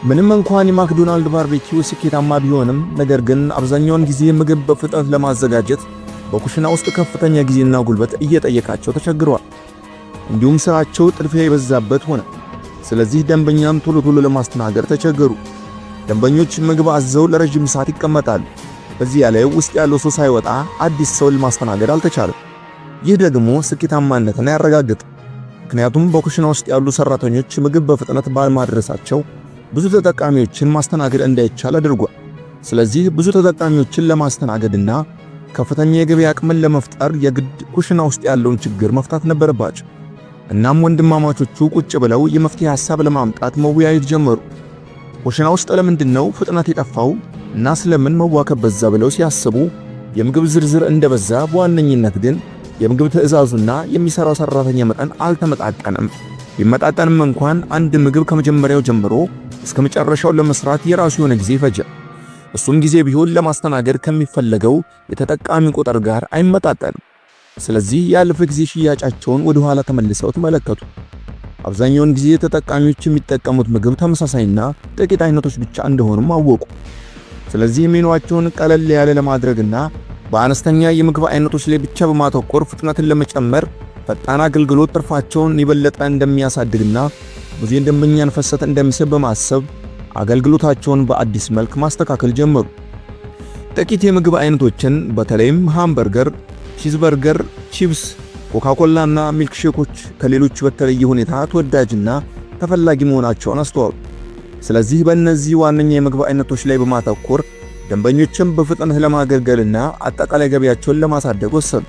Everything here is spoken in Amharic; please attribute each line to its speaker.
Speaker 1: ምንም እንኳን የማክዶናልድ ባርቤኪው ስኬታማ ቢሆንም ነገር ግን አብዛኛውን ጊዜ ምግብ በፍጥነት ለማዘጋጀት በኩሽና ውስጥ ከፍተኛ ጊዜና ጉልበት እየጠየቃቸው ተቸግረዋል። እንዲሁም ስራቸው ጥድፊያ የበዛበት ሆነ። ስለዚህ ደንበኛም ቶሎ ቶሎ ለማስተናገድ ተቸገሩ። ደንበኞች ምግብ አዘው ለረጅም ሰዓት ይቀመጣሉ። በዚህ ላይ ውስጥ ያለው ሰው ሳይወጣ አዲስ ሰው ለማስተናገድ አልተቻለም። ይህ ደግሞ ስኬታማነትን ያረጋግጥ። ምክንያቱም በኩሽና ውስጥ ያሉ ሰራተኞች ምግብ በፍጥነት ባለማድረሳቸው ብዙ ተጠቃሚዎችን ማስተናገድ እንዳይቻል አድርጓል። ስለዚህ ብዙ ተጠቃሚዎችን ለማስተናገድና ከፍተኛ የገበያ አቅምን ለመፍጠር የግድ ኩሽና ውስጥ ያለውን ችግር መፍታት ነበረባቸው። እናም ወንድማማቾቹ ቁጭ ብለው የመፍትሄ ሐሳብ ለማምጣት መወያየት ጀመሩ። ኩሽና ውስጥ ለምንድነው ፍጥነት የጠፋው እና ስለምን መዋከብ በዛ ብለው ሲያስቡ የምግብ ዝርዝር እንደበዛ፣ በዋነኝነት ግን የምግብ ትዕዛዙና የሚሰራው ሰራተኛ መጠን አልተመጣጠንም። ቢመጣጠንም እንኳን አንድ ምግብ ከመጀመሪያው ጀምሮ እስከ መጨረሻው ለመስራት የራሱ የሆነ ጊዜ ፈጀ። እሱም ጊዜ ቢሆን ለማስተናገድ ከሚፈለገው የተጠቃሚ ቁጥር ጋር አይመጣጠንም። ስለዚህ ያለፈ ጊዜ ሽያጫቸውን ወደ ኋላ ተመልሰው ተመለከቱ። አብዛኛውን ጊዜ ተጠቃሚዎች የሚጠቀሙት ምግብ ተመሳሳይና ጥቂት አይነቶች ብቻ እንደሆኑም አወቁ። ስለዚህ ሜኑዋቸውን ቀለል ያለ ለማድረግና በአነስተኛ የምግብ አይነቶች ላይ ብቻ በማተኮር ፍጥነትን ለመጨመር ፈጣን አገልግሎት ትርፋቸውን የበለጠ እንደሚያሳድግና ብዙ ደንበኛን ፍሰት እንደሚስብ በማሰብ አገልግሎታቸውን በአዲስ መልክ ማስተካከል ጀመሩ። ጥቂት የምግብ አይነቶችን በተለይም ሃምበርገር፣ ቺዝበርገር፣ ቺፕስ፣ ኮካኮላና ሚልክሼኮች ከሌሎች በተለየ ሁኔታ ተወዳጅና ተፈላጊ መሆናቸውን አስተዋሉ። ስለዚህ በእነዚህ ዋነኛ የምግብ አይነቶች ላይ በማተኮር ደንበኞችን በፍጥነት ለማገልገልና አጠቃላይ ገበያቸውን ለማሳደግ ወሰኑ።